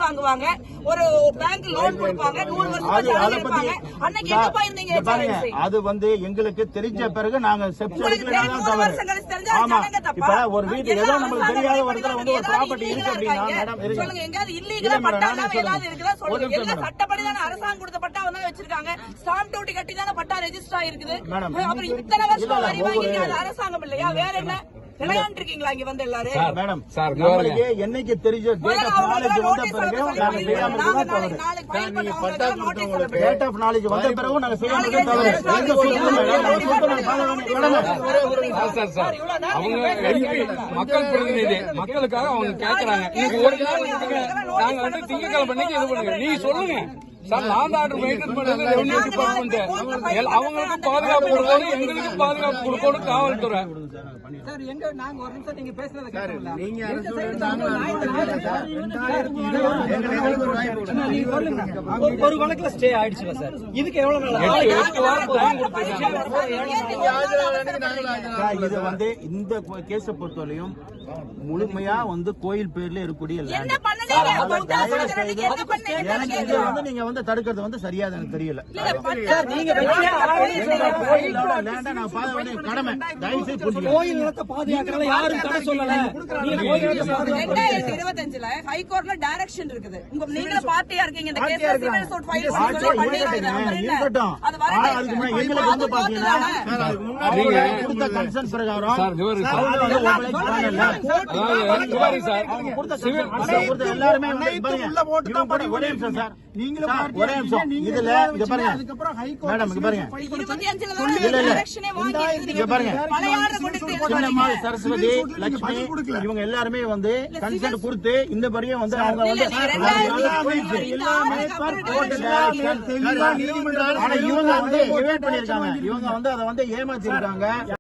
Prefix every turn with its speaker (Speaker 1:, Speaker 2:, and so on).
Speaker 1: வாங்குவாங்க, ஒரு bank loan கொடுப்பாங்க, 100 வருஷம் இருப்பாங்க. அன்னைக்கு எங்க போயிருந்தீங்க?
Speaker 2: அது வந்து எங்களுக்கு தெரிஞ்ச பிறகு நாங்க ஸ்டெப்ஸ் எடுக்கலாம் தவறு.
Speaker 1: ஆமா,
Speaker 2: இப்ப ஒரு வீட்டு ஏதோ நமக்கு தெரியாத ஒரு இடத்துல வந்து ஒரு ப்ராப்பர்ட்டி இருக்கு அப்படின்னா மேடம்
Speaker 1: சொல்லுங்க, எங்கயாவது இல்லீகலா பட்டா ஏதாவது இருக்குதா சொல்லுங்க. எல்லாம் சட்டப்படி தான அரசாங்கம் கொடுத்த பட்டா வந்து வச்சிருக்காங்க. ஸ்டாம்ப் டியூட்டி கட்டி தான பட்டா ரெஜிஸ்டர் ஆயிருக்குது. அப்புறம் இத்தனை வருஷமா வரி வாங்கிங்க, அது அரசாங்கம் இல்லையா? வேற என்ன விளையாண்டு இருக்கீங்களா இங்க வந்து எல்லாரும்?
Speaker 2: மேடம் நம்மளுக்கு என்னைக்கு தெரிஞ்ச டேட் ஆஃப் நாலேஜ் வந்த பிறகு நாங்க செய்யாம தவறு. டேட் ஆஃப் நாலேஜ் வந்த பிறகு நாங்க செய்யாம தவறு. எங்க
Speaker 3: அவங்க மக்கள் பிரதிநிதி, மக்களுக்காக அவங்க கேட்கறாங்க. இன்னைக்கு ஒரு நாள் நாங்க வந்து திங்கட்கிழமை அன்னைக்கு இது பண்ணுங்க. நீ சொல்லுங்க சார், நான் தான் ஆர்டர் மெயின்டைன் பண்றது ரெவன்யூ டிபார்ட்மெண்ட். அவங்களுக்கு பாதுகாப்பு கொடுக்கணும், எங்களுக்கு பாதுகாப்பு கொடுக்கணும் காவல்துறை.
Speaker 4: சார் எங்க நாங்க ஒரு நிமிஷம் நீங்க பேசுறத கேட்கல.
Speaker 2: நீங்க
Speaker 4: ஒரு வழக்குல ஸ்டே ஆயிடுச்சுல சார், இதுக்கு எவ்வளவு நாள்?
Speaker 3: 8 வாரம் டைம் கொடுத்துருக்காங்க.
Speaker 2: இது வந்து இந்த கேஸை பொறுத்தவரையும் முழுமையா வந்து கோயில் பேர்ல இருக்கக்கூடிய எனக்கு இது வந்து நீங்க வந்து தடுக்கிறது வந்து சரியா எனக்கு தெரியல. கடமை தயவு செய்து
Speaker 4: கோயில் நிலத்தை பாதுகாக்கிறத யாரும் தடை சொல்லல.
Speaker 1: 2025ல ஹைகோர்ட்ல டைரக்ஷன் இருக்குது. நீங்க பார்ட்டியா இருக்கீங்க இந்த கேஸ்ல சிவில் சூட் ஃபைல்
Speaker 2: இருக்கட்டும். எங்களுக்கு வந்து பாத்தீங்கன்னா கொடுத்த கன்சர்ன் பிரகாரம் எல்லாருமே ஒரே நிமிஷம் சார், ஒரே நிமிஷம். இதுல இங்க பாருங்க மேடம், இங்க பாருங்க, இங்க பாருங்க, சின்னம்மாள், சரஸ்வதி, லட்சுமி இவங்க எல்லாருமே வந்து கன்சர்ன் கொடுத்து இந்த படியும் வந்து அவங்க வந்து ஆனா இவங்க வந்து எவேட் பண்ணிருக்காங்க. இவங்க வந்து அதை வந்து ஏமாத்திருக்காங்க.